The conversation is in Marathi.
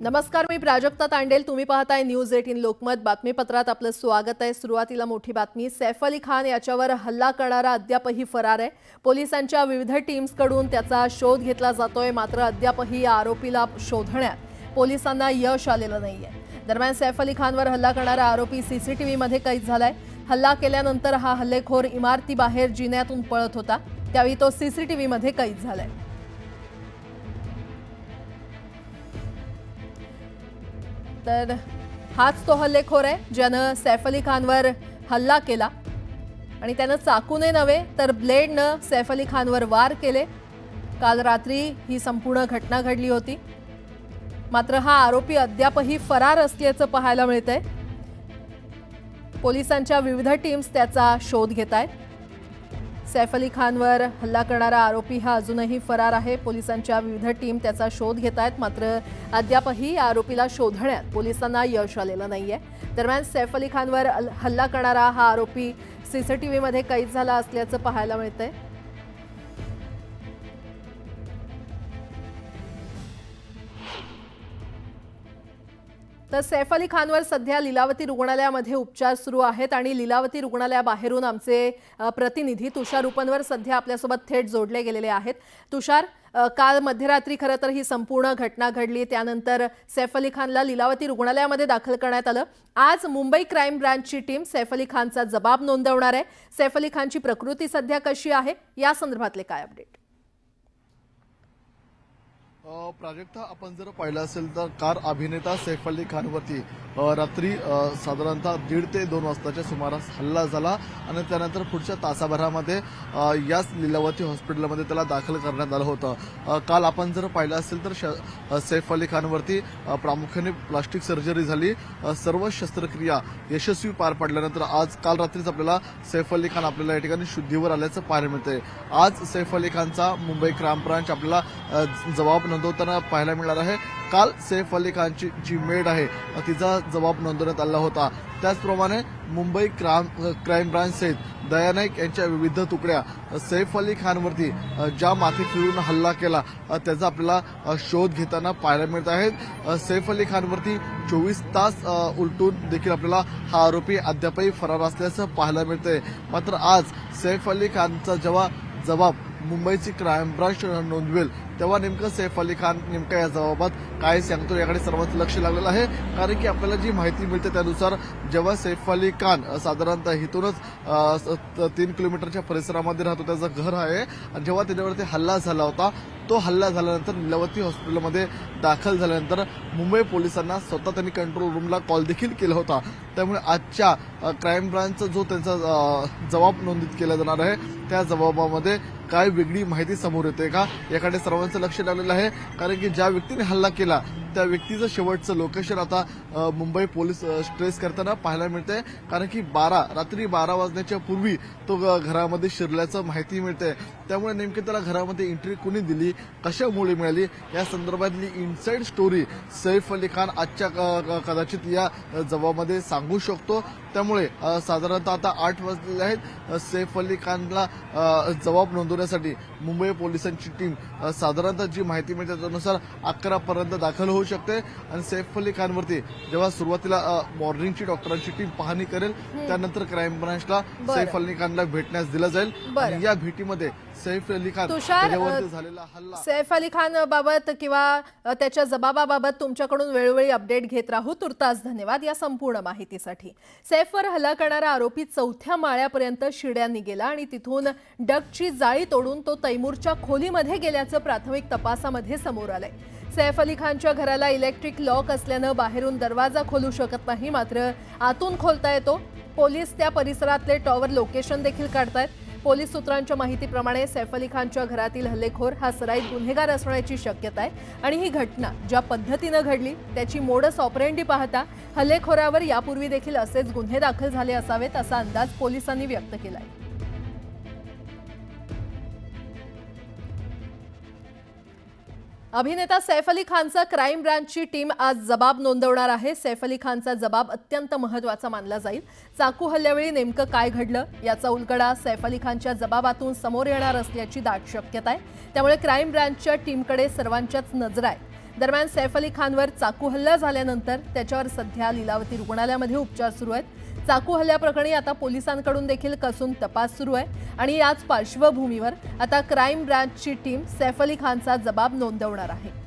नमस्कार, मी प्राजक्ता तांडेल. तुम्ही पाहताय न्यूज 18 लोकमत. बातमीपत्रात आपलं स्वागत आहे. सुरुवातीला मोठी बातमी. सैफ अली खान याच्यावर हल्ला करणारा अद्यापही फरार आहे. पोलिसांच्या विविध टीम्सकडून त्याचा शोध घेतला जातोय, मात्र अद्यापही या आरोपीला शोधण्यात पोलिसांना यश आलेलं नाहीये. दरम्यान सैफ अली खानवर हल्ला करणारा आरोपी सीसीटीव्हीमध्ये कैद झालाय. हल्ला केल्यानंतर हा हल्लेखोर इमारतीबाहेर जिन्यातून पळत होता, त्यावेळी तो सीसीटीव्हीमध्ये कैद झालाय. तर हाच तो हल्लेखोर आहे ज्यानं सैफ अली खानवर हल्ला केला आणि त्यानं चाकूने नव्हे तर ब्लेडनं सैफ अली खानवर वार केले. काल रात्री ही संपूर्ण घटना घडली होती. मात्र हा आरोपी अद्यापही फरार असल्याचं पाहायला मिळतंय. पोलिसांच्या विविध टीम्स त्याचा शोध घेतायत. सैफ अली खानवर हल्ला करणारा आरोपी हा अजूनही फरार आहे. पोलिसांच्या विविध टीम त्याचा शोध घेतायत, मात्र अद्यापही या आरोपीला शोधण्यात पोलिसांना यश आलेलं नाहीये. दरम्यान सैफ अली खानवर हल्ला करणारा हा आरोपी सीसीटीव्हीमध्ये कैद झाला असल्याचं पाहायला मिळतंय. तर सैफ अली खानवर सध्या लीलावती रुग्णालयामध्ये उपचार सुरू आहेत आणि लीलावती रुग्णालयाबाहेरून आमचे प्रतिनिधी तुषार उपनवर सध्या आपल्यासोबत थेट जोडले गेलेले आहेत. तुषार, काल मध्यरात्री खरं तर ही संपूर्ण घटना घडली. त्यानंतर सैफ अली खानला लीलावती रुग्णालयामध्ये दाखल करण्यात आलं. आज मुंबई क्राईम ब्रांचची टीम सैफ अली खानचा जबाब नोंदवणार आहे. सैफ अली खानची प्रकृती सध्या कशी आहे, या संदर्भातले काय अपडेट? प्राजक्ता, आपण जर पाहिलं असेल तर कार अभिनेता सैफ अली खानवरती रात्री साधारणतः 1:30 ते 2 वाजताच्या सुमारास हल्ला झाला आणि त्यानंतर पुढच्या तासाभरामध्ये याच लीलावती हॉस्पिटलमध्ये त्याला दाखल करण्यात आलं होतं. काल आपण जर पाहिलं असेल तर सैफ अली खानवरती प्रामुख्याने प्लास्टिक सर्जरी झाली. सर्व शस्त्रक्रिया यशस्वी पार पडल्यानंतर काल रात्रीच आपल्याला सैफ अली खान आपल्याला या ठिकाणी शुद्धीवर आल्याचं पाहायला मिळतंय. आज सैफ अली खानचा मुंबई क्राईम ब्रांच आपल्याला जबाब नोंदवताना पाहायला मिळणार आहे. काल सैफ अली खानची जी मेड आहे तिचा जबाब नोंदवण्यात आला होता. त्याचप्रमाणे मुंबई क्राईम ब्रांच सहित दया नाईक यांच्या विविध तुकड्या सैफ अली खानवरती ज्या माथी फिरून हल्ला केला त्याचा आपल्याला शोध घेताना पाहायला मिळत आहेत. सैफ अली खानवरती 24 तास उलटून देखील आपल्याला हा आरोपी अद्यापही फरार असल्याचं पाहायला मिळतंय. मात्र आज सैफ अली खानचा जेव्हा जबाब मुंबईची क्राईम ब्रांच नोंदवेल तेव्हा नेमकं सैफ अली खान नेमका या जबाबात काय सांगतो याकडे सर्वांचं लक्ष लागलेलं आहे. कारण की आपल्याला जी माहिती मिळते त्यानुसार जेव्हा सैफ अली खान साधारणतः इथूनच 3 किलोमीटरच्या परिसरामध्ये राहतो, त्याचं घर आहे, आणि जेव्हा त्याच्यावरती हल्ला झाला होता तो हल्ला झाल्यानंतर लीलावती हॉस्पिटलमध्ये दाखल झाल्यानंतर मुंबई पोलिसांना स्वतः त्यांनी कंट्रोल रूमला कॉल देखील केला होता. त्यामुळे आजच्या क्राईम ब्रांचचा जो त्यांचा जबाब नोंदित केला जाणार आहे त्या जबाबामध्ये काय वेगळी माहिती समोर येते का याकडे सर्वांचं लक्ष लागलेलं आहे. कारण की ज्या व्यक्तीने हल्ला केला त्या व्यक्तीचं शेवटचं लोकेशन आता मुंबई पोलीस ट्रेस करताना पाहायला मिळतंय. कारण की रात्री 12 वाजण्याच्या पूर्वी तो घरामध्ये शिरल्याचं माहिती मिळते. त्यामुळे नेमके त्याला घरामध्ये एंट्री कोणी दिली, कशामुळे मिळाली, या संदर्भातली इनसाइड स्टोरी सैफ अली खान आजच्या कदाचित या जबाबामध्ये सांगू शकतो. त्यामुळे साधारणतः आता 8 वाजलेले आहेत. सैफ अली खानला जबाब नोंदवण्यासाठी मुंबई पोलिसांची टीम साधारणतः जी माहिती मिळते त्यानुसार 11 पर्यंत दाखल होऊ शकते. आणि सैफ अली खानवरती जेव्हा सुरुवातीला मॉर्निंगची डॉक्टरांची टीम पाहणी करेल त्यानंतर क्राईम ब्रांचला सैफ अली खानला भेटण्यास दिलं जाईल. आणि या भेटीमध्ये सैफ अली खान त्याच्यावरती झालेला हल्ला, सैफ अली खान बाबत किंवा त्याच्या जबाबाबाबत तुमच्याकडून वेळोवेळी अपडेट घेत राहू. तुर्तास धन्यवाद या संपूर्ण माहितीसाठी. सैफवर हल्ला करणारा आरोपी 4थ्या माळ्यापर्यंत शिड्यांनी गेला आणि तिथून डगची जाळी तोडून तो तैमूरच्या खोलीमध्ये गेल्याचं प्राथमिक तपासामध्ये समोर आलंय. सैफ अली खानच्या घराला इलेक्ट्रिक लॉक असल्यानं बाहेरून दरवाजा खोलू शकत नाही, मात्र आतून खोलता येतो. पोलीस त्या परिसरातले टॉवर लोकेशन देखील काढतायत. पोलीस सूत्रांच्या माहितीप्रमाणे सैफ अली खानच्या घरातील हल्लेखोर हा सराईत गुन्हेगार असण्याची शक्यता आहे आणि ही घटना ज्या पद्धतीनं घडली त्याची मोडस ऑपरेंडी पाहता हल्लेखोरावर यापूर्वी देखील असेच गुन्हे दाखल झाले असावेत असा अंदाज पोलिसांनी व्यक्त केलाय. अभिनेता सैफ अली खानचा क्राईम ब्रांचची टीम आज जबाब नोंदवणार आहे. सैफ अली खानचा जबाब अत्यंत महत्त्वाचा मानला जाईल. चाकू हल्ल्यावेळी नेमकं काय घडलं याचा उलगडा सैफ अली खानच्या जबाबातून समोर येणार असल्याची दाट शक्यता आहे. त्यामुळे क्राईम ब्रांचच्या टीमकडे सर्वांच्याच नजर आहे. दरम्यान सैफ अली खानवर चाकू हल्ला झाल्यानंतर त्याच्यावर सध्या लीलावती रुग्णालयामध्ये उपचार सुरू आहेत। चाकू हल्ल्याप्रकरणी आता पोलिसांकडून देखील कसून तपास सुरू आहे आणि याच पार्श्वभूमीवर आता क्राईम ब्रांचची टीम सैफ अली खानचा जबाब नोंदवणार आहे।